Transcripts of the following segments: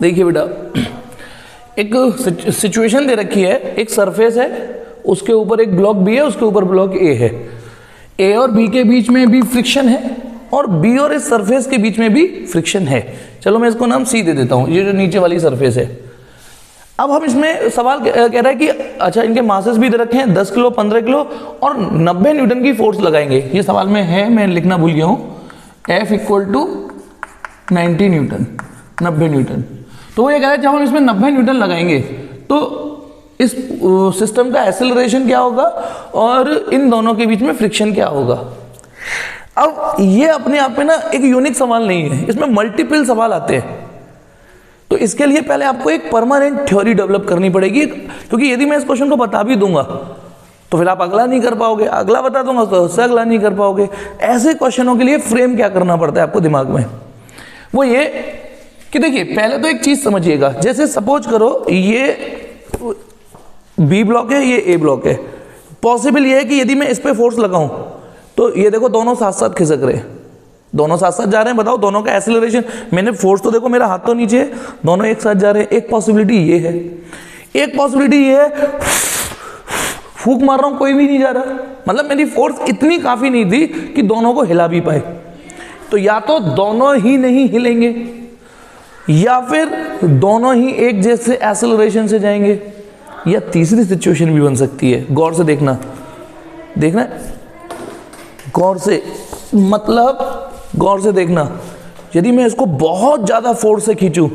देखिए बेटा, एक सिचुएशन दे रखी है, एक सरफेस है, उसके ऊपर एक ब्लॉक बी है, उसके ऊपर ब्लॉक ए है। ए और बी के बीच में भी फ्रिक्शन है और बी और इस सरफेस के बीच में भी फ्रिक्शन है। चलो मैं इसको नाम सी दे देता हूं, ये जो नीचे वाली सरफेस है। अब हम इसमें सवाल कह रहा है कि अच्छा इनके मासेस भी दे रखे हैं 10 किलो, 15 किलो और 90 न्यूटन की फोर्स लगाएंगे। ये सवाल में है, मैं लिखना भूल गया हूं, F = 90 न्यूटन, 90 न्यूटन। तो वो ये कह रहा है जब हम इसमें 90 न्यूटन लगाएंगे तो इस सिस्टम का एक्सेलरेशन क्या होगा और इन दोनों के बीच में फ्रिक्शन क्या होगा। अब ये अपने आप में ना एक यूनिक सवाल नहीं है, इसमें मल्टीपल सवाल आते हैं। तो इसके लिए पहले आपको एक परमानेंट थ्योरी डेवलप करनी पड़ेगी, क्योंकि यदि मैं इस क्वेश्चन को बता भी दूंगा तो फिर आप अगला नहीं कर पाओगे, अगला बता दूंगा तो उससे अगला नहीं कर पाओगे। ऐसे क्वेश्चनों के लिए फ्रेम क्या करना पड़ता है आपको दिमाग में, वो ये कि देखिए पहले तो एक चीज समझिएगा। जैसे सपोज करो ये बी ब्लॉक है, ये ए ब्लॉक है। पॉसिबल ये है कि यदि मैं इस पे फोर्स लगाऊं तो ये देखो दोनों साथ साथ खिसक रहे हैं, दोनों साथ साथ जा रहे हैं। बताओ दोनों का एक्सीलरेशन, मैंने फोर्स तो देखो मेरा हाथ तो नीचे है, दोनों एक साथ जा रहे हैं। एक पॉसिबिलिटी ये है, एक पॉसिबिलिटी ये है फूंक मार रहा हूं कोई भी नहीं जा रहा, मतलब मेरी फोर्स इतनी काफी नहीं थी कि दोनों को हिला भी पाए। तो या तो दोनों ही नहीं हिलेंगे या फिर दोनों ही एक जैसे एक्सेलरेशन से जाएंगे, या तीसरी सिचुएशन भी बन सकती है। गौर से देखना, देखना गौर से, मतलब गौर से देखना। यदि मैं इसको बहुत ज्यादा फोर्स से खींचूं,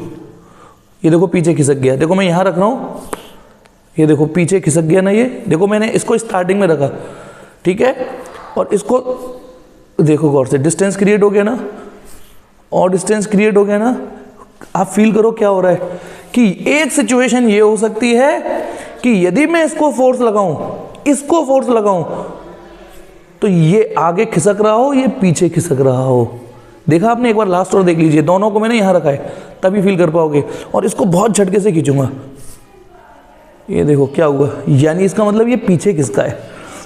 ये देखो पीछे खिसक गया, देखो मैं यहां रख रहा हूं, ये देखो पीछे खिसक गया ना, ये देखो मैंने इसको स्टार्टिंग में रखा, ठीक है, और इसको देखो गौर से, डिस्टेंस क्रिएट हो गया ना, और डिस्टेंस क्रिएट हो गया ना। आप फील करो क्या हो रहा है कि एक सिचुएशन ये हो सकती है कि यदि मैं इसको फोर्स लगाऊं, इसको फोर्स लगाऊं, तो ये आगे खिसक रहा हो, ये पीछे खिसक रहा हो। देखा आपने, एक बार लास्ट और देख लीजिए, दोनों को मैंने यहां रखा है तभी फील कर पाओगे। और इसको बहुत झटके से खींचूंगा, ये देखो क्या हुआ, यानी इसका मतलब ये पीछे खिसका है।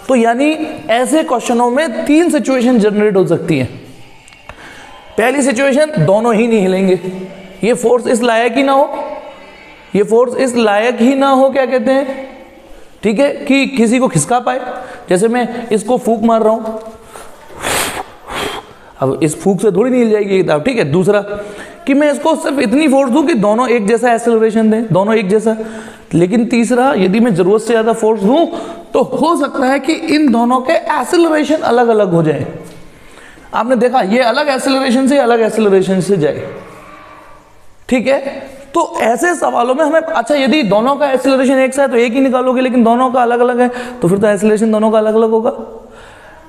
तो यानी ऐसे क्वेश्चनों में तीन सिचुएशन जनरेट हो सकती है। पहली सिचुएशन, दोनों ही नहीं हिलेंगे, ये फोर्स इस लायक ही ना हो, ये फोर्स इस लायक ही ना हो, क्या कहते हैं, ठीक है, कि किसी को खिसका पाए। जैसे मैं इसको फूंक मार रहा हूं, अब इस फूंक से थोड़ी नहीं हिल जाएगी किताब, ठीक है। दूसरा कि मैं इसको सिर्फ इतनी फोर्स दूं कि दोनों एक जैसा एक्सेलरेशन दें, दोनों एक जैसा। लेकिन तीसरा, यदि मैं जरूरत से ज्यादा फोर्स दूं तो हो सकता है कि इन दोनों के एक्सेलरेशन अलग अलग हो जाए। आपने देखा ये अलग एक्सेलरेशन से अलग एक्सेलरेशन से जाए, ठीक है। तो ऐसे सवालों में हमें, अच्छा यदि दोनों का एक्सेलरेशन एक सा है तो एक ही निकालोगे, लेकिन दोनों का अलग अलग है तो फिर तो एक्सेलरेशन दोनों का अलग अलग होगा।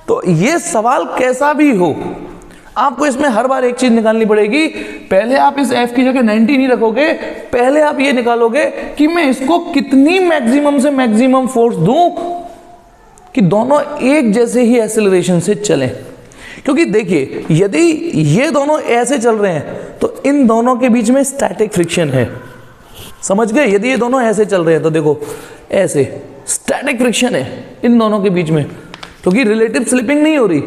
तो ये सवाल कैसा भी हो, आपको इसमें हर बार एक चीज निकालनी पड़ेगी। पहले आप इस F की जगह 90 नहीं रखोगे, पहले आप ये निकालोगे कि मैं इसको कितनी मैक्सिमम से मैक्सिमम फोर्स दूं कि दोनों एक जैसे ही एक्सेलरेशन से चलें। क्योंकि देखिए यदि ये दोनों ऐसे चल रहे हैं तो इन दोनों के बीच में स्टैटिक फ्रिक्शन है, समझ गए। यदि ये दोनों ऐसे चल रहे हैं तो देखो ऐसे स्टैटिक फ्रिक्शन है इन दोनों के बीच में, क्योंकि रिलेटिव स्लिपिंग नहीं हो रही,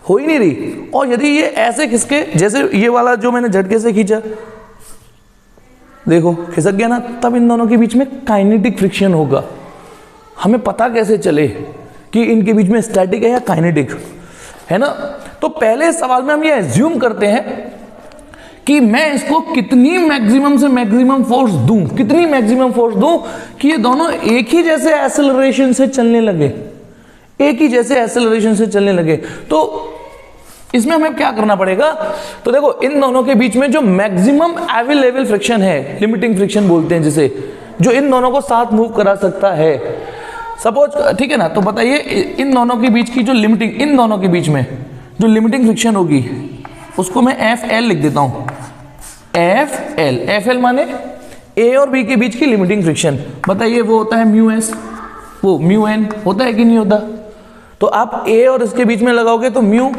हो ही नहीं रही। और यदि ये ऐसे खिसके, जैसे ये वाला जो मैंने झटके से खींचा, देखो खिसक गया ना, तब इन दोनों के बीच में काइनेटिक फ्रिक्शन होगा। हमें पता कैसे चले कि इनके बीच में स्टैटिक है या काइनेटिक है ना। तो पहले सवाल में हम ये एज्यूम करते हैं कि मैं इसको कितनी मैक्सिमम से मैक्सिमम फोर्स दूं, कितनी मैक्सिमम फोर्स दूं कि ये दोनों एक ही जैसे एक्सेलरेशन से चलने लगे, एक ही जैसे एक्सेलरेशन से चलने लगे। तो इसमें हमें क्या करना पड़ेगा, तो देखो इन दोनों के बीच में जो मैक्सिमम अवेलेबल फ्रिक्शन है, लिमिटिंग फ्रिक्शन बोलते हैं जिसे, जो इन दोनों को साथ मूव करा सकता है, सपोज, ठीक है ना। तो बताइए इन दोनों के बीच की जो लिमिटिंग, इन दोनों के बीच में जो लिमिटिंग फ्रिक्शन होगी उसको मैं FL लिख देता हूं, FL माने A और B के बीच की लिमिटिंग फ्रिक्शन। बताइए वो होता है μS, वो μN होता है कि नहीं होता। तो आप A और इसके बीच में लगाओगे तो म्यू,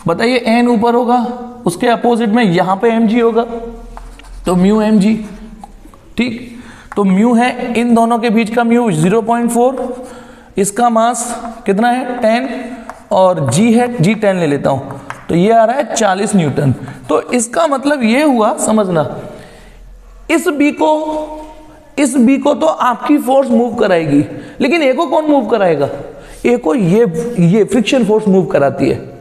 बताइए N ऊपर होगा, उसके अपोजिट में यहां पे mg होगा, तो म्यू mg, ठीक। तो म्यू है इन दोनों के बीच का म्यू 0.4, इसका मास कितना है 10, और g है, g 10 ले लेता हूं, तो ये आ रहा है 40 न्यूटन। तो इसका मतलब ये हुआ, समझना, इस बी को तो आपकी फोर्स मूव कराएगी, लेकिन ए को कौन मूव कराएगा? ए को ये फ्रिक्शन फोर्स मूव कराती है।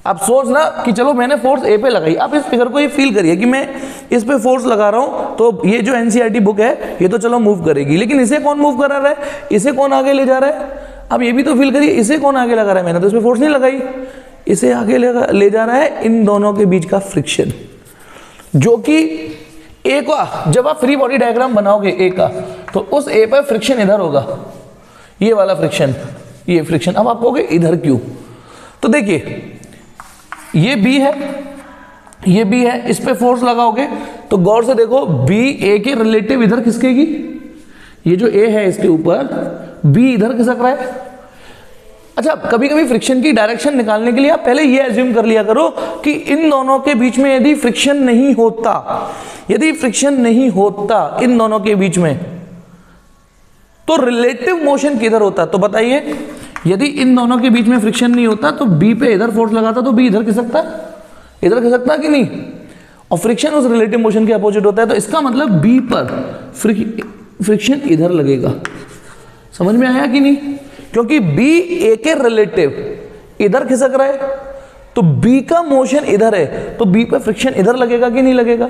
आप सोचना कि चलो मैंने फोर्स ए पे लगाई, आप इस फिगर को ये फील करिए कि मैं इस पे फोर्स लगा रहा हूं, तो ये जो एनसीईआरटी बुक है ये तो चलो मूव करेगी, लेकिन इसे कौन मूव करा रहा है? इसे कौन आगे ले जा रहा है? अब ये भी तो फील करिए, इसे कौन आगे लगा रहा है? मैंने तो इस पे फोर्स नहीं लगाई, इसे आगे ले जा रहा है इन दोनों के बीच का फ्रिक्शन, जो कि ए का, जब आप फ्री बॉडी डायग्राम बनाओगे ए का, तो उस ए पर फ्रिक्शन इधर होगा, ये वाला फ्रिक्शन, ये फ्रिक्शन। अब आप कहोगे इधर क्यों? तो देखिए ये बी है, ये बी है, इस पे फोर्स लगाओगे तो गौर से देखो बी ए के रिलेटिव इधर खिसकेगी, ये जो ए है इसके ऊपर बी इधर खिसक रहा है। अच्छा, कभी कभी फ्रिक्शन की डायरेक्शन निकालने के लिए आप पहले ये एज्यूम कर लिया करो कि इन दोनों के बीच में यदि फ्रिक्शन नहीं होता, यदि फ्रिक्शन नहीं होता इन दोनों के बीच में, तो रिलेटिव मोशन किधर होता? तो बताइए, यदि इन दोनों के बीच में फ्रिक्शन नहीं होता तो बी पे इधर फोर्स लगाता तो बी इधर खिसकता, इधर खिसकता कि नहीं? और फ्रिक्शन उस रिलेटिव मोशन के अपोजिट होता है, तो इसका मतलब बी पर फ्रिक्शन इधर लगेगा। समझ में आया कि नहीं? क्योंकि बी ए के रिलेटिव इधर खिसक रहा है, तो बी का मोशन इधर है, तो बी पर फ्रिक्शन इधर लगेगा कि नहीं लगेगा?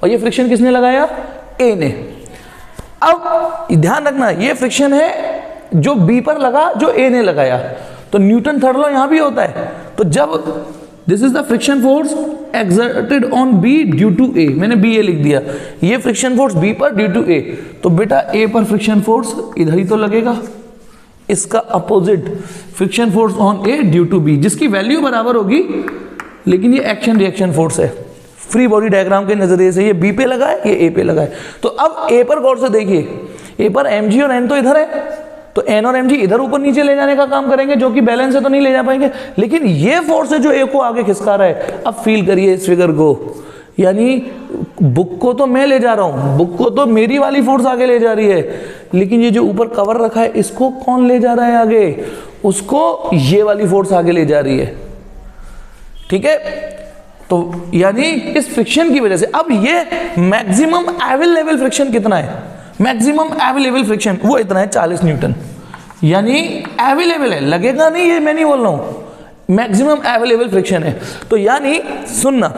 और ये फ्रिक्शन किसने लगाया? ए ने। अब ध्यान रखना, ये फ्रिक्शन है जो बी पर लगा, जो ए ने लगाया, तो न्यूटन थर्ड लॉ यहां भी होता है। तो जब this is the friction force exerted on B due to A, मैंने बी ए लिख दिया, ये फ्रिक्शन फोर्स बी पर ड्यू टू ए, तो बेटा ए पर फ्रिक्शन फोर्स इधर ही तो लगेगा, इसका opposite friction force on A due to B, जिसकी वैल्यू बराबर होगी, लेकिन ये एक्शन रिएक्शन फोर्स है। फ्री बॉडी डायग्राम के नजरिए से ये बी पे लगा है, ये ए पे लगा है। तो अब ए पर गौर से देखिए, ए पर एम जी और एन तो इधर है, तो एन और एम जी इधर ऊपर नीचे ले जाने का काम करेंगे, जो कि बैलेंस है तो नहीं ले जा पाएंगे, लेकिन ये फोर्स है जो ए को आगे खिसका रहा है। अब फील करिए इस फिगर को, यानी बुक को तो मैं ले जा रहा हूं, बुक को तो मेरी वाली फोर्स आगे ले जा रही है, लेकिन ये जो ऊपर कवर रखा है इसको कौन ले जा रहा है आगे? उसको ये वाली फोर्स आगे ले जा रही है। ठीक है, तो यानी इस फ्रिक्शन की वजह से अब ये मैक्सिमम अवेलेबल फ्रिक्शन कितना है? मैक्सिमम अवेलेबल फ्रिक्शन वो इतना है 40 न्यूटन, यानी अवेलेबल है, लगेगा नहीं, ये मैं नहीं बोल रहा हूं, मैक्सिमम अवेलेबल फ्रिक्शन है। तो यानी सुनना,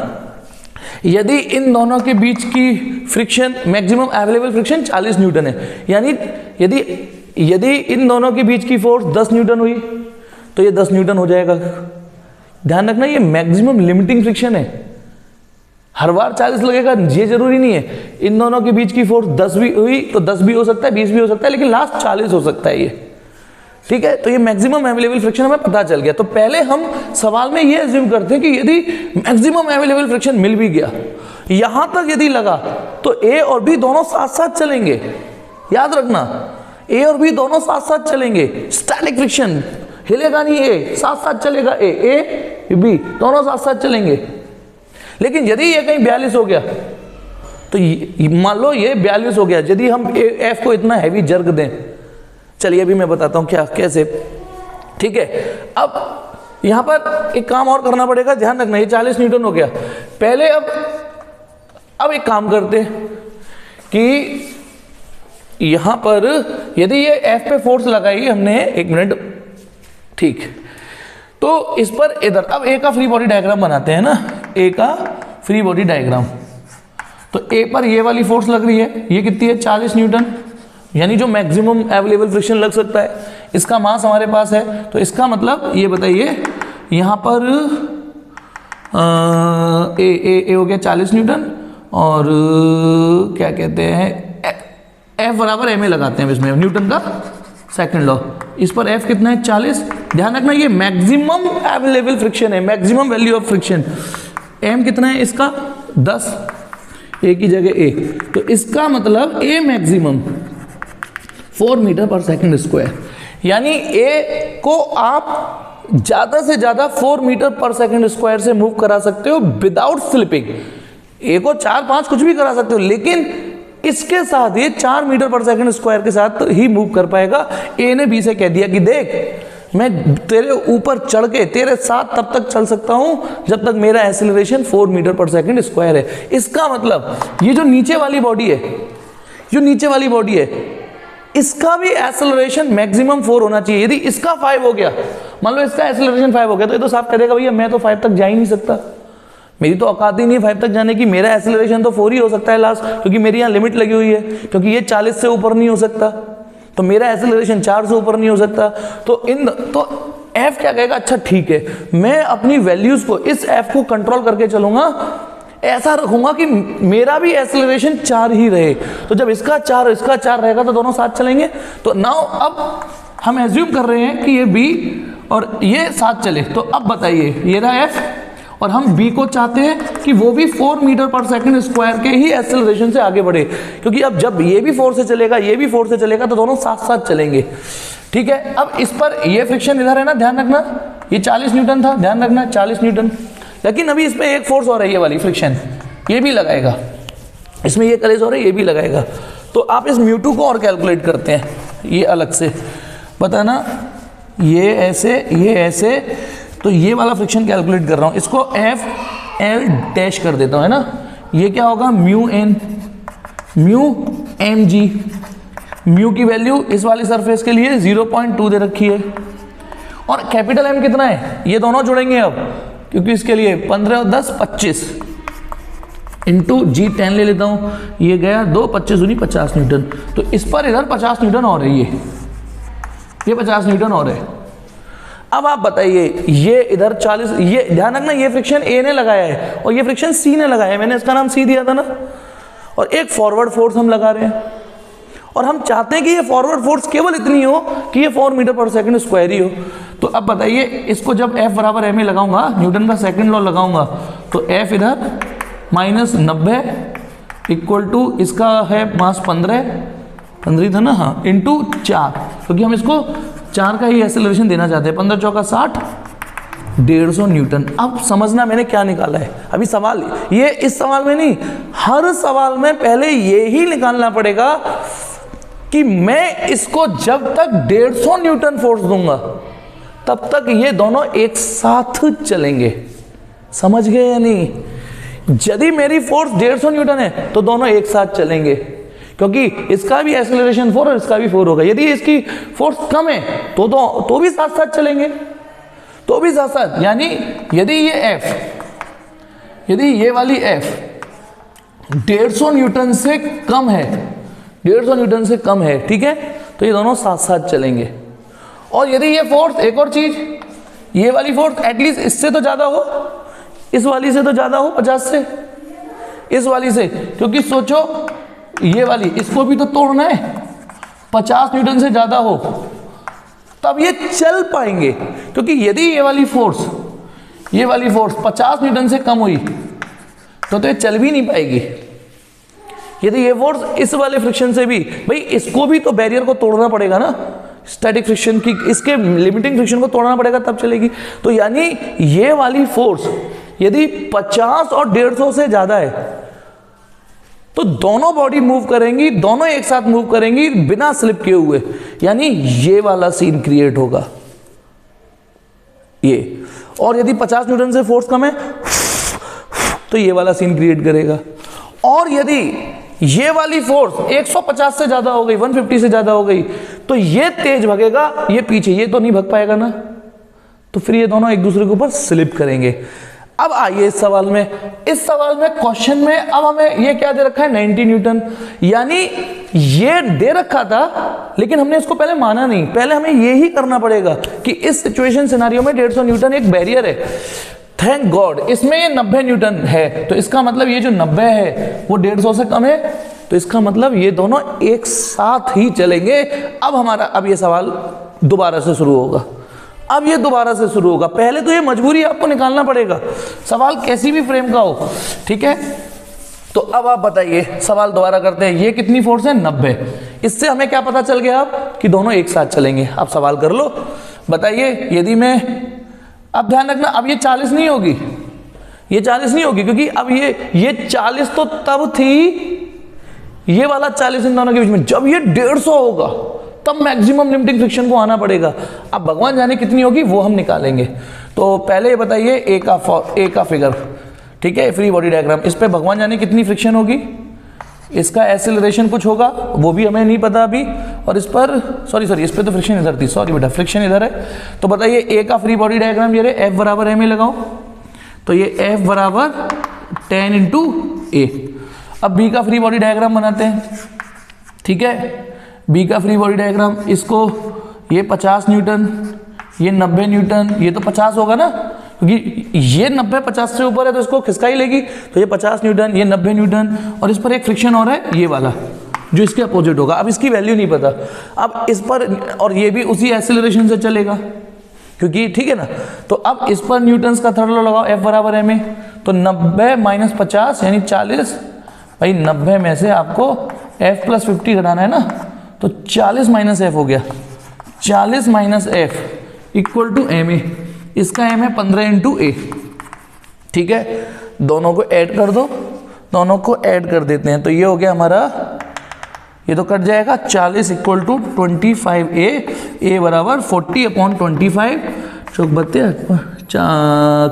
यदि इन दोनों के बीच की friction, maximum available friction 40 Newton है, यानी यदि इन दोनों के बीच की फोर्स 10 न्यूटन हुई तो ये 10 न्यूटन हो जाएगा। ध्यान रखना, ये मैक्सिमम लिमिटिंग फ्रिक्शन है, हर बार 40 लगेगा ये जरूरी नहीं है। इन दोनों के बीच की फोर्स 10 भी हुई तो 10 भी हो सकता है, 20 भी हो सकता है, लेकिन लास्ट 40 हो सकता है ये। ठीक है, तो ये मैक्सिमम अवेलेबल फ्रिक्शन हमें पता चल गया। तो पहले हम सवाल में ये अज्यूम करते हैं कि यदि मैक्सिमम अवेलेबल फ्रिक्शन मिल भी गया, यहां तक यदि लगा, तो ए और बी दोनों साथ साथ चलेंगे। याद रखना, ए और बी दोनों साथ साथ चलेंगे, स्टैटिक फ्रिक्शन हिलेगा नहीं, ए साथ साथ चलेगा, ए बी दोनों साथ साथ चलेंगे। लेकिन यदि ये कहीं 42 हो गया, तो मान लो ये 42 हो गया, यदि हम एफ को इतना हैवी जर्क दें, चलिए अभी मैं बताता हूं क्या कैसे। ठीक है, अब यहां पर एक काम और करना पड़ेगा, ध्यान रखना, ये 40 न्यूटन हो गया। पहले अब एक काम करते हैं कि यहां पर यदि ये एफ पे फोर्स लगाई हमने, एक मिनट, ठीक, तो इस पर इधर अब ए का फ्री बॉडी डायग्राम बनाते हैं ना, ए का फ्री बॉडी डायग्राम। तो ए पर ये वाली फोर्स लग रही है, ये कितनी है? 40 न्यूटन, यानी जो मैक्सिमम अवेलेबल फ्रिक्शन लग सकता है। इसका मास हमारे पास है, तो इसका मतलब ये बताइए, यहां पर ए हो गया 40 न्यूटन, और क्या कहते हैं, एफ बराबर एम ए लगाते हैं इसमें, न्यूटन का सेकंड लॉ। इस पर एफ कितना है? 40। ध्यान रखना, ये मैक्सिमम अवेलेबल फ्रिक्शन है, maximum value of friction. M कितना है इसका? 10, ए की जगह ए, तो इसका मतलब ए मैक्सिमम 4 मीटर पर सेकंड स्क्वायर, यानी ए को आप ज्यादा से ज्यादा 4 मीटर पर सेकंड स्क्वायर से मूव करा सकते हो विदाउट स्लिपिंग। ए को 4-5 कुछ भी करा सकते हो, लेकिन इसके साथ ये 4 मीटर पर सेकंड स्क्वायर के साथ ही मूव कर पाएगा। ए ने बी से कह दिया कि देख, मैं तेरे ऊपर चढ़ के तेरे साथ तब तक चल सकता हूं जब तक मेरा एक्सेलरेशन 4 मीटर पर सेकंड स्क्वायर है। इसका मतलब ये जो नीचे वाली बॉडी है, जो नीचे वाली बॉडी है, इसका भी एक्सेलरेशन मैक्सिमम 4 होना चाहिए। यदि इसका 5 हो गया, मान लो इसका एक्सेलरेशन 5 हो गया, तो ये तो साफ कह देगा भैया मैं तो 5 तक जा ही नहीं सकता, मेरी तो औकात ही नहीं 5 तक जाने की, मेरा एक्सेलरेशन तो 4 ही हो सकता है लास्ट, क्योंकि मेरी यहाँ लिमिट लगी हुई है, क्योंकि ये 40 से ऊपर नहीं हो सकता, तो मेरा एक्सेलरेशन 4 से ऊपर नहीं हो सकता। तो एफ क्या कहेगा, अच्छा ठीक है, मैं अपनी वैल्यूज को, इस एफ को कंट्रोल करके चलूंगा, ऐसा रखूंगा कि मेरा भी एक्सेलरेशन 4 ही रहे। तो जब इसका 4 और इसका 4 रहेगा तो दोनों साथ चलेंगे। तो नाउ अब हम एज्यूम कर रहे हैं कि ये बी और ये साथ चले। तो अब बताइए, ये रहा एफ और हम बी को चाहते हैं कि वो भी 4 मीटर पर सेकंड स्क्वायर के ही एक्सेलरेशन से आगे बढ़े, क्योंकि अब जब ये भी 4 से चलेगा, ये भी 4 से चलेगा, तो दोनों साथ साथ चलेंगे। ठीक है, अब इस पर ये फ्रिक्शन इधर है ना, ध्यान रखना, ये 40 न्यूटन था, ध्यान रखना 40 न्यूटन, लेकिन अभी इसमें एक फोर्स और है, ये वाली फ्रिक्शन, ये भी लगाएगा, इसमें ये कलेश हो रहा है, ये भी लगाएगा। तो आप इस म्यू2 को और कैलकुलेट करते हैं, ये अलग से बताना, ये ऐसे, तो ये वाला फ्रिक्शन कैलकुलेट कर रहा हूं, इसको एफ एल डैश कर देता हूं, है ना। ये क्या होगा, mu N mu M G, mu की वैल्यू इस वाली सरफेस के लिए 0.2 दे रखी है, और कैपिटल एम कितना है, ये दोनों जुड़ेंगे अब, क्योंकि इसके लिए 15 और 10 25 इंटू जी 10 ले लेता हूं, ये गया 2 25 दूनी 50 न्यूटन, तो इस पर इधर 50 न्यूटन और है, ये 50 न्यूटन और है। अब आप बताइए, ये इधर 40, ये ध्यान रखना, ये फ्रिक्शन ए ने लगाया है और ये फ्रिक्शन सी ने लगाया है, मैंने इसका नाम सी दिया था ना, और एक फॉरवर्ड फोर्स हम लगा रहे हैं, और हम चाहते हैं कि ये फॉरवर्ड फोर्स केवल इतनी हो कि ये 4 मीटर पर सेकंड स्क्वायर ही हो। तो अब बताइए, इसको जब F बराबर एम ए लगाऊंगा, न्यूटन का सेकंड लॉ लगाऊंगा, तो F इधर -90 इक्वल टू इसका है मास 15 था ना, हाँ, इंटू 4, क्योंकि हम इसको 4 का ही एक्सेलरेशन देना चाहते हैं, 15 चौका 60, 150 न्यूटन। अब समझना मैंने क्या निकाला है, अभी सवाल ये, इस सवाल में नहीं, हर सवाल में पहले ये ही निकालना पड़ेगा कि मैं इसको जब तक 150 न्यूटन फोर्स दूंगा तब तक ये दोनों एक साथ चलेंगे। समझ गए या नहीं? यदि मेरी फोर्स 150 न्यूटन है तो दोनों एक साथ चलेंगे, क्योंकि इसका भी एक्सेलरेशन 4 और इसका भी 4 होगा। यदि इसकी फोर्स कम है तो भी साथ साथ चलेंगे, तो भी साथ साथ, यानी यदि ये F, यदि ये वाली F 150 न्यूटन से कम है, 150 न्यूटन से कम है, ठीक है, तो ये दोनों साथ साथ चलेंगे। और यदि ये फोर्स, एक और चीज, ये वाली फोर्स एटलीस्ट इससे तो ज्यादा हो, इस वाली से तो ज्यादा हो, 50 से, इस वाली से, क्योंकि सोचो ये वाली, इसको भी तो तोड़ना है, 50 न्यूटन से ज्यादा हो तब ये चल पाएंगे, क्योंकि यदि ये वाली फोर्स 50 न्यूटन से कम हुई तो ये चल भी नहीं पाएगी। यदि ये फोर्स इस वाले फ्रिक्शन से भी, भाई इसको भी तो बैरियर को तोड़ना पड़ेगा ना, स्टैटिक फ्रिक्शन की, इसके लिमिटिंग फ्रिक्शन को तोड़ना पड़ेगा तब चलेगी। तो यानी ये वाली फोर्स यदि 50 और 150 से ज्यादा है तो दोनों बॉडी मूव करेंगी, दोनों एक साथ मूव करेंगी बिना स्लिप किए हुए, यानी ये वाला सीन क्रिएट होगा ये। और यदि 50 न्यूटन से फोर्स कम है तो ये वाला सीन क्रिएट करेगा। और यदि ये वाली फोर्स 150 से ज्यादा हो गई, 150 से ज्यादा हो गई, तो ये तेज भगेगा, ये पीछे, ये तो नहीं भग पाएगा ना, तो फिर ये दोनों एक दूसरे के ऊपर स्लिप करेंगे। अब आइए इस सवाल में, क्वेश्चन में अब हमें ये क्या दे रखा है, 90 न्यूटन, यानी ये दे रखा था लेकिन हमने इसको पहले माना नहीं। पहले हमें ये ही करना पड़ेगा कि इस सिचुएशन सिनेरियो में 150 न्यूटन एक बैरियर है, थैंक गॉड इसमें ये 90 न्यूटन है, तो इसका मतलब ये जो 90 है वो 150 से कम है, तो इसका मतलब ये दोनों एक साथ ही चलेंगे। अब ये सवाल दोबारा से शुरू होगा, पहले तो ये मजबूरी आपको निकालना पड़ेगा, सवाल कैसी भी फ्रेम का हो, ठीक है। तो अब आप बताइए, सवाल दोबारा करते हैं, ये कितनी फोर्स है, 90, इससे हमें क्या पता चल गया अब कि दोनों एक साथ चलेंगे। अब सवाल कर लो, बताइए यदि मैं, अब ध्यान रखना, अब ये 40 नहीं होगी, क्योंकि अब ये 40 तो तब थी, ये वाला 40 इन दोनों के बीच में, जब ये 150 होगा तब मैक्सिमम लिमिटिंग फ्रिक्शन को आना पड़ेगा। अब भगवान जाने कितनी होगी वो हम निकालेंगे। तो पहले ये बताइए ए का फिगर, ठीक है, फ्री बॉडी डायग्राम, इस पे भगवान जाने कितनी फ्रिक्शन होगी, इसका एक्सेलरेशन कुछ होगा वो भी हमें नहीं पता अभी, और इस पर सॉरी इस पे तो फ्रिक्शन इधर थी, सॉरी बेटा फ्रिक्शन इधर है। तो बताइए ए का फ्री बॉडी डायग्राम ये रहे, F बराबर m लगाओ, तो ये F बराबर 10 इंटू ए। अब बी का फ्री बॉडी डायग्राम बनाते हैं, ठीक है, बी का फ्री बॉडी डायग्राम, इसको ये 50 न्यूटन, ये 90 न्यूटन, ये तो 50 होगा ना, क्योंकि ये 90 50 से ऊपर है तो इसको खिसका ही लेगी, तो ये 50 न्यूटन, ये 90 न्यूटन, और इस पर एक फ्रिक्शन हो रहा है ये वाला जो इसके अपोजिट होगा। अब इसकी वैल्यू नहीं पता, अब इस पर, और ये भी उसी एक्सेलरेशन से चलेगा क्योंकि, ठीक है ना। तो अब इस पर न्यूटन्स का थर्ड लॉ लगाओ, F बराबर m ए, तो 90 माइनस 50 यानी 40, भाई 90 में से आपको F प्लस 50 घटाना है ना, तो 40 माइनस F हो गया, 40 minus F equal to m A, इसका m है 15 इंटू ए, ठीक है, दोनों को ऐड कर दो, दोनों को ऐड कर देते हैं, तो ये हो गया हमारा, ये तो कट जाएगा, 40 इक्वल टू 25 ए बराबर 40/25, चौक बत्ते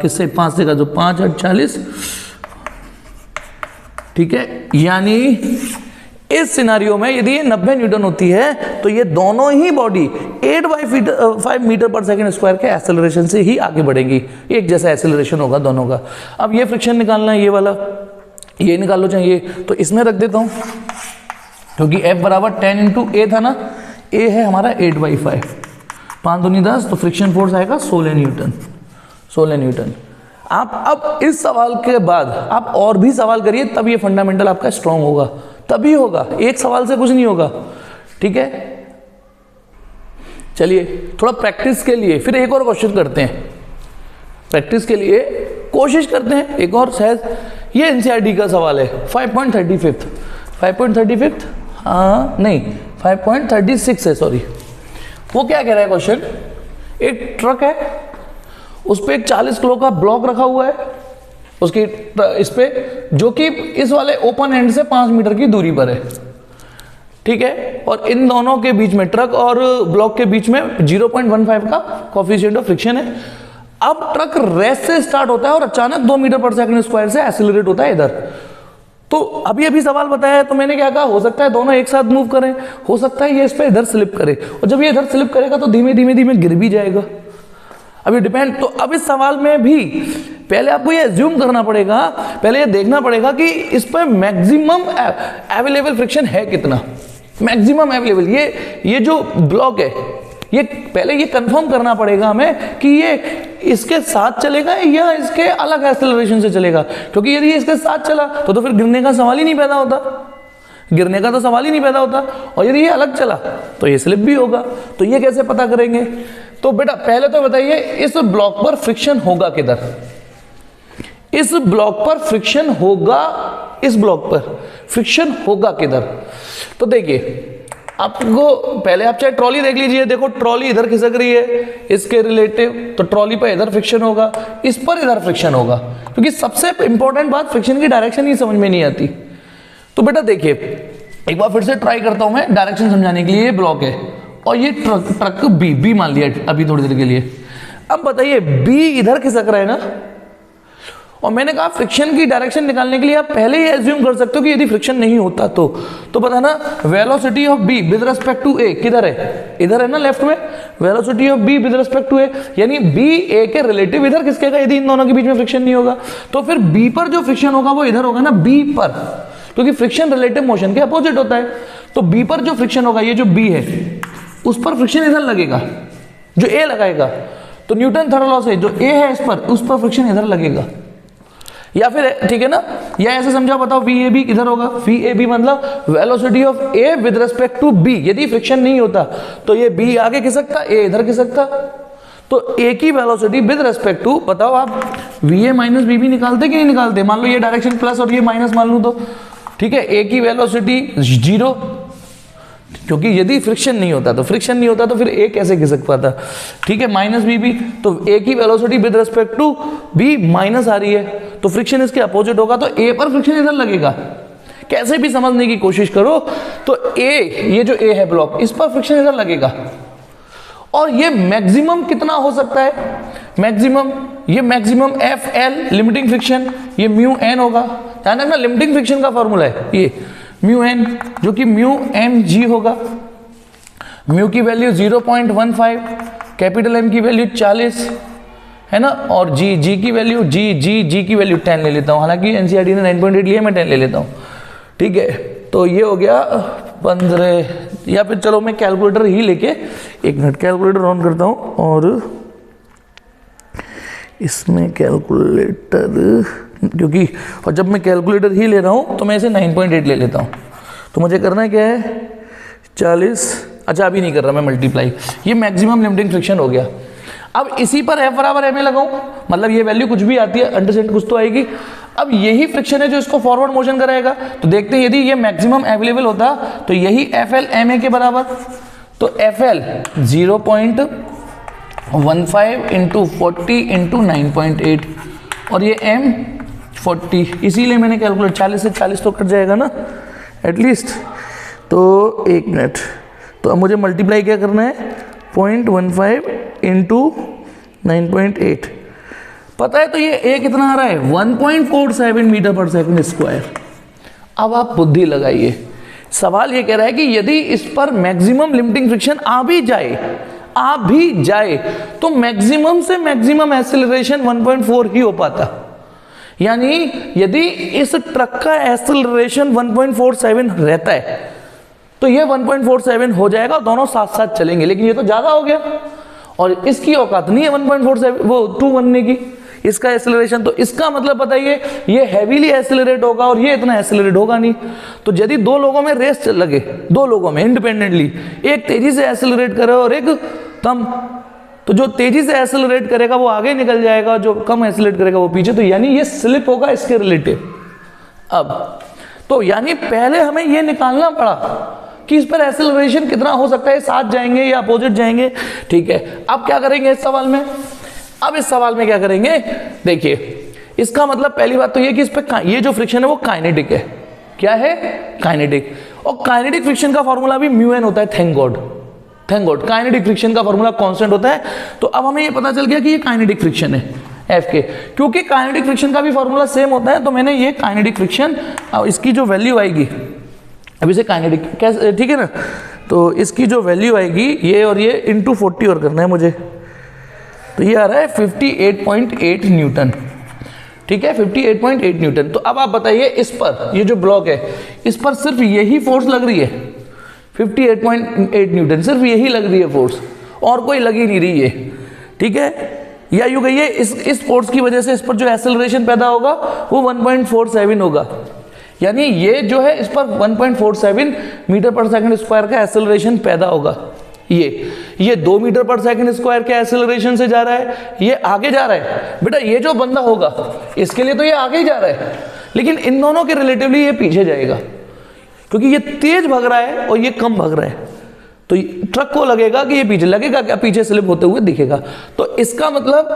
किससे 5 से का जो 5 8 40, ठीक है। यानी इस सिनारियो में यदि ये 90 न्यूटन होती है तो ये दोनों ही बॉडी 8/5 मीटर पर सेकंड स्क्वायर के एक्सेलरेशन से ही आगे बढ़ेंगी, एक जैसा एक्सेलरेशन होगा दोनों का। अब ये फ्रिक्शन निकालना है, ये वाला, ये निकाल लो चाहिए, तो इसमें रख देता हूं क्योंकि F बराबर 10 इंटू ए था ना, ए है हमारा 8/5, 5 दूनी 10, तो फ्रिक्शन फोर्स आएगा 16 न्यूटन, 16 न्यूटन। आप अब इस सवाल के बाद आप और भी सवाल करिए, तब ये फंडामेंटल आपका स्ट्रांग होगा, तभी होगा, एक सवाल से कुछ नहीं होगा, ठीक है। चलिए थोड़ा प्रैक्टिस के लिए फिर एक और क्वेश्चन करते हैं, प्रैक्टिस के लिए कोशिश करते हैं एक और, शायद ये एनसीईआरटी का सवाल है, 5.35 हाँ नहीं 5.36 है, सॉरी। वो क्या कह रहा है क्वेश्चन, एक ट्रक है, उस पे एक 40 किलो का ब्लॉक रखा हुआ है, उसकी इस पे, जो कि इस वाले ओपन एंड से 5 मीटर की दूरी पर है, ठीक है, और इन दोनों के बीच में, ट्रक और ब्लॉक के बीच में 0.15 का कोएफिशिएंट ऑफ फ्रिक्शन है। अब ट्रक रेस्ट से स्टार्ट होता है और अचानक 2 मीटर पर सेकंड स्क्वायर से एक्सीलरेट होता है इधर। तो अभी सबवाल बताया है, तो मैंने क्या कहा, हो सकता है दोनों एक साथ मूव करें, हो सकता है ये इस पे इधर स्लिप करे, और जब ये इधर स्लिप करेगा तो धीमे धीमे गिर भी जाएगा। अभी डिपेंड, तो अब इस सवाल में भी पहले आपको ये एज्यूम करना पड़ेगा, पहले ये देखना पड़ेगा कि इस पर मैक्सिमम अवेलेबल फ्रिक्शन है कितना, मैक्सिमम अवेलेबल, ये जो ब्लॉक है, ये पहले ये कंफर्म करना पड़ेगा हमें कि ये इसके साथ चलेगा या इसके अलग एक्सेलरेशन से चलेगा, क्योंकि यदि ये इसके साथ चला तो फिर गिरने का सवाल ही नहीं पैदा होता, गिरने का तो सवाल ही नहीं पैदा होता, और यदि ये अलग चला तो ये स्लिप भी होगा। तो ये कैसे पता करेंगे, तो बेटा पहले तो बताइए इस ब्लॉक पर फ्रिक्शन होगा किधर, इस ब्लॉक पर फ्रिक्शन होगा, इस ब्लॉक पर फ्रिक्शन होगा किधर। तो देखिए आपको पहले आप चाहे ट्रॉली देख लीजिए, देखो ट्रॉली इधर खिसक रही है इसके रिलेटिव, तो ट्रॉली पर इधर फ्रिक्शन होगा, इस पर इधर फ्रिक्शन होगा, क्योंकि सबसे इंपॉर्टेंट बात फ्रिक्शन की डायरेक्शन ही समझ में नहीं आती। तो बेटा देखिए एक बार फिर से ट्राई करता हूं मैं डायरेक्शन समझाने के लिए, ये ब्लॉक है और ये ट्रक बी मान लिया अभी थोड़ी देर के लिए। अब बताइए बी इधर खिसक रहा है ना, और मैंने कहा फ्रिक्शन की डायरेक्शन निकालने के लिए आप पहले ही एज्यूम कर सकते हो कि यदि फ्रिक्शन नहीं होता तो बताना velocity of B with respect to A किधर है, इधर है ना लेफ्ट में, velocity of B with respect to A, यानी बी ए के रिलेटिव इधर खिसकेगा यदि इन दोनों के बीच में फ्रिक्शन नहीं होगा। तो फिर बी पर जो फ्रिक्शन होगा वो इधर होगा ना, बी पर, क्योंकि फ्रिक्शन रिलेटिव मोशन के अपोजिट होता है। तो बी पर जो फ्रिक्शन होगा, ये जो बी है उस पर फ्रिक्शन इधर लगेगा जो ए लगाएगा, तो न्यूटन थर्ड लॉ से जो ए है इस पर, उस पर फ्रिक्शन इधर लगेगा, या फिर ठीक है ना, या ऐसे समझा बताओ वी ए बी किधर होगा, वी ए बी मतलब velocity of A with respect to B, यदि फ्रिक्शन नहीं होता तो ये बी आगे खिसकता, ए इधर खिसकता, तो ए की वेलोसिटी विद रिस्पेक्ट टू, बताओ आप V A minus B B निकालते कि नहीं निकालते, मान लो ये डायरेक्शन प्लस और ये माइनस मान लूं तो ठीक है, ए की वेलोसिटी 0, क्योंकि यदि फ्रिक्शन नहीं होता तो फिर ए कैसे खिसक पाता, ठीक है, माइनस बी बी, तो ए की velocity with respect to B minus आ रही है, तो फ्रिक्शन इसके अपोजिट होगा, तो ए पर फ्रिक्शन इधर लगेगा। कैसे भी समझने की कोशिश करो, तो ए, ये जो ए है ब्लॉक, इस पर फ्रिक्शन इधर लगेगा और ये मैक्सिमम कितना हो सकता है, मैक्सिमम, ये maximum F L limiting friction, ये म्यू एन होगा। ध्यान रखना लिमिटिंग फ्रिक्शन का फॉर्मूला है ये म्यू एन, जो कि म्यू एम जी होगा। म्यू की वैल्यू 0.15, कैपिटल एम की वैल्यू 40 है ना, और जी की वैल्यू जी की वैल्यू 10 ले लेता हूँ, हालांकि एनसीईआरटी ने 9.8 लिया, मैं 10 ले लेता हूँ। ठीक है, तो ये हो गया 15, या फिर चलो मैं कैलकुलेटर ही लेके, एक मिनट कैलकुलेटर ऑन करता हूँ और इसमें कैलकुलेटर, क्योंकि और जब मैं कैलकुलेटर ही ले रहा हूँ तो मैं इसे 9.8 ले लेता हूँ। तो मुझे करना है क्या है 40, अच्छा अभी नहीं कर रहा मैं मल्टीप्लाई, ये मैक्सिमम लिमिटिंग फ्रिक्शन हो गया। अब इसी पर F बराबर एम ए लगाऊं, मतलब ये वैल्यू कुछ भी आती है, अंडरस्टैंड कुछ तो आएगी। अब यही फ्रिक्शन है जो इसको फॉरवर्ड मोशन कराएगा, तो देखते हैं यदि ये मैक्सिमम अवेलेबल होता तो यही एफ एल एम ए के बराबर, तो एफ एल 0.15 इंटू 40 इंटू 9.8 और ये एम 40, इसीलिए मैंने कैलकुलेट 40 से 40 तो कट जाएगा ना एटलीस्ट। तो एक मिनट, तो अब मुझे मल्टीप्लाई क्या करना है 0.15 इंटू 9.8, पता है तो ये ए कितना आ रहा है 1.47 मीटर पर सेकंड स्क्वायर। अब आप बुद्धि लगाइए, सवाल ये कह रहा है कि यदि इस पर मैक्सिमम लिमिटिंग फ्रिक्शन आ भी जाए तो मैक्सिमम से मैक्सिमम एक्सेलरेशन 1.4 ही हो पाता, यानी यदि इस ट्रक का एक्सेलरेशन 1.47 रहता है तो ये 1.47 हो जाएगा, दोनों साथ साथ चलेंगे, लेकिन ये तो ज्यादा हो गया और इसकी औकात नहीं है 1.47 वो 2 बनने की, इसका एक्सेलरेशन। तो इसका मतलब बताइए ये हैवीली एक्सेलरेट होगा और ये इतना एक्सेलरेट होगा नहीं। तो यदि दो लोगों में रेस लगे, दो लोगों में इंडिपेंडेंटली, एक तेजी से एक्सेलरेट करे और एक कम, तो जो तेजी से एक्सेलरेट करेगा वो आगे निकल जाएगा, जो कम एक्सेलरेट करेगा वो पीछे, तो यानी ये स्लिप होगा इसके रिलेटिव। अब तो यानी पहले हमें ये निकालना पड़ा कि इस पर एक्सेलरेशन कितना हो सकता है, साथ जाएंगे या अपोजिट जाएंगे। ठीक है, अब क्या करेंगे इस सवाल में, अब इस सवाल में क्या करेंगे, देखिए इसका मतलब पहली बात तो ये कि इस पे ये जो फ्रिक्शन है वो काइनेटिक है। क्या है, काइनेटिक, और काइनेटिक फ्रिक्शन का फॉर्मूला भी म्यू एन होता है। थैंक गॉड काइनेटिक फ्रिक्शन का फॉर्मूला कांस्टेंट होता है। तो अब हमें ये पता चल गया कि ये काइनेटिक फ्रिक्शन है एफ के, क्योंकि काइनेटिक फ्रिक्शन का भी फॉर्मूला सेम होता है। तो मैंने ये काइनेटिक फ्रिक्शन, इसकी जो वैल्यू आएगी, अब इसे काइनेटिक कैसे, ठीक है ना, तो इसकी जो वैल्यू आएगी ये और ये इंटू 40 और करना है मुझे, तो ये आ रहा है 58.8 न्यूटन। ठीक है, 58.8 न्यूटन। तो अब आप बताइए इस पर, ये जो ब्लॉक है इस पर सिर्फ यही फोर्स लग रही है 58.8 न्यूटन, सिर्फ यही लग रही है फोर्स, और कोई लग ही नहीं रही है। ठीक है, या यूं कहिए इस फोर्स की वजह से इस पर जो एक्सेलरेशन पैदा होगा वो 1.47 होगा, यानी ये जो है इस पर 1.47 मीटर पर सेकंड स्क्वायर का एक्सेलरेशन पैदा होगा। ये 2 मीटर पर सेकंड स्क्वायर के एक्सेलरेशन से जा रहा है, ये आगे जा रहा है। बेटा ये जो बंदा होगा इसके लिए तो ये आगे ही जा रहा है, लेकिन इन दोनों के रिलेटिवली ये पीछे जाएगा, क्योंकि ये तेज भाग रहा है और ये कम भाग रहा है। तो ट्रक को लगेगा कि ये पीछे, लगेगा क्या, पीछे स्लिप होते हुए दिखेगा। तो इसका मतलब,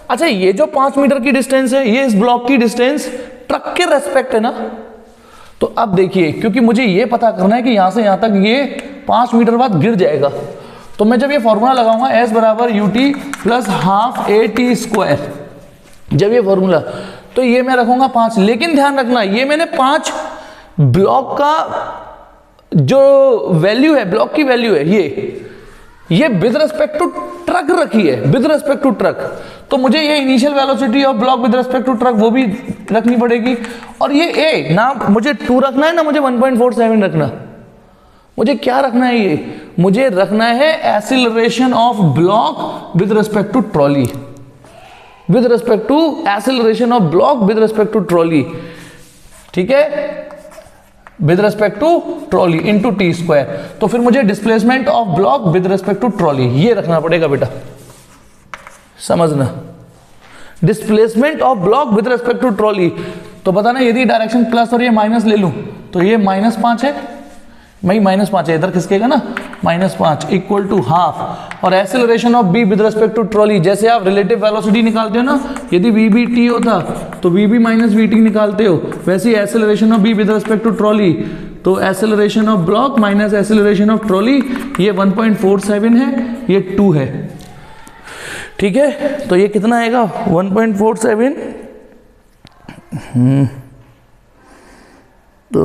अच्छा ये जो 5 मीटर की डिस्टेंस है, ये इस ब्लॉक की डिस्टेंस ट्रक के रेस्पेक्ट है ना। तो अब देखिए, क्योंकि मुझे ये पता करना है कि यहां से यहां तक ये 5 मीटर बाद गिर जाएगा, तो मैं जब ये फॉर्मूला लगाऊंगा एस बराबर U T plus half A T square, जब ये फॉर्मूला, तो ये मैं रखूंगा 5। लेकिन ध्यान रखना ये मैंने 5 ब्लॉक का जो वैल्यू है, ब्लॉक की वैल्यू है ये विद रिस्पेक्ट टू ट्रक रखी है, विद रिस्पेक्ट टू ट्रक। तो मुझे ये initial velocity of block with respect to truck वो भी रखनी पड़ेगी। और ये ए ना मुझे 2 रखना है ना मुझे 1.47 रखना, मुझे क्या रखना है, ये मुझे रखना है acceleration of block with respect to trolley, with respect to acceleration of block with respect to trolley. ठीक है, with respect to trolley into T square. तो फिर मुझे displacement of block with respect to trolley ये रखना पड़ेगा बेटा, समझना, displacement of block with respect to trolley. तो पता ना यदि डायरेक्शन प्लस और ये माइनस ले लूं तो ये -5 है, वही -5 है, इधर खिसकेगा ना, -5 इक्वल टू हाफ। और acceleration of B with respect to trolley, जैसे आप रिलेटिव वेलोसिटी निकालते हो ना, यदि वी बी टी होता तो V B minus V T निकालते हो, वैसे ही acceleration of B with respect to trolley तो acceleration of block minus acceleration of trolley, ये 1.47 है, ये 2 है। ठीक है, तो ये कितना आएगा 1.47, तो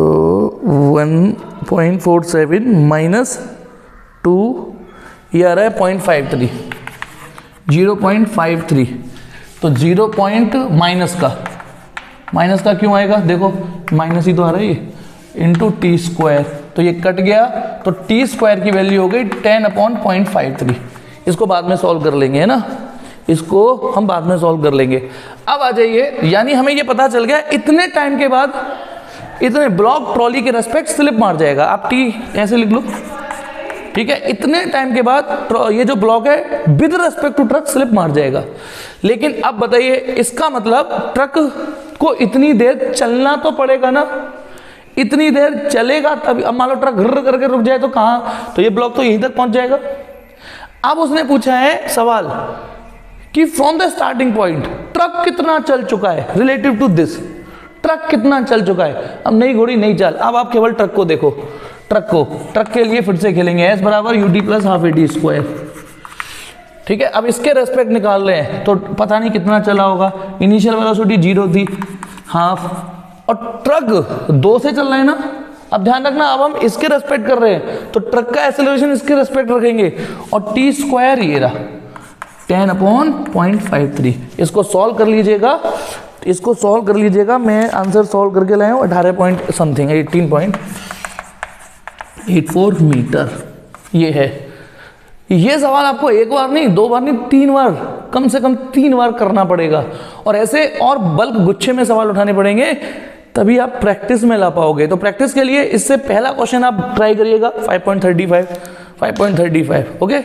1.47 माइनस 2, ये आ रहा है 0.53, 0.53। तो 0 पॉइंट माइनस का क्यों आएगा, देखो माइनस ही तो आ रहा है ये, इंटू टी स्क्वायर, तो ये कट गया, तो टी स्क्वायर की वैल्यू हो गई 10/0.53। इसको बाद में सॉल्व कर लेंगे, है ना, इसको हम बाद में सॉल्व कर लेंगे। अब आ जाइए, यानी हमें ये पता चल गया इतने टाइम के बाद इतने ब्लॉक ट्रॉली के रेस्पेक्ट स्लिप मार जाएगा, आप टी ऐसे लिख लो, ठीक है, इतने टाइम के बाद ये जो ब्लॉक है with respect to truck slip मार जाएगा। लेकिन अब बताइए, इसका मतलब ट्रक को इतनी देर चलना तो पड़ेगा ना, इतनी देर चलेगा तभी। अब मान लो ट्रक घर्र करके रुक जाए तो कहाँ, तो ये ब्लॉक तो यहीं तक पहुंच जाएगा। अब उसने पूछा है सवाल कि from the starting point truck कितना चल चुका है रिलेटिव टू दिस, ट्रक कितना चल चुका है। अब नई घोड़ी नहीं चल, अब आप केवल ट्रक को देखो, ट्रक के लिए फिर से खेलेंगे S बराबर UT plus half AT square. ठीक है, अब इसके रेस्पेक्ट निकाल रहे हैं तो पता नहीं कितना चला होगा, इनिशियल वेलोसिटी 0 थी, हाफ, और ट्रक 2 से चल रहा है ना। अब ध्यान रखना, अब हम इसके रेस्पेक्ट कर रहे हैं तो ट्रक का एक्सेलरेशन इसके रेस्पेक्ट रखेंगे, और टी स्क्वायर ये रहा 10/0.53। इसको सॉल्व कर लीजिएगा, इसको सॉल्व कर लीजिएगा, मैं आंसर सॉल्व करके लाया हूँ 18 पॉइंट समथिंग, 18.84 मीटर ये है। ये सवाल आपको एक बार नहीं, 2 बार नहीं, 3 बार, कम से कम 3 बार करना पड़ेगा, और ऐसे और बल्क गुच्छे में सवाल उठाने पड़ेंगे, तभी आप प्रैक्टिस में ला पाओगे। तो प्रैक्टिस के लिए इससे पहला क्वेश्चन आप ट्राई करिएगा 5.35, ओके।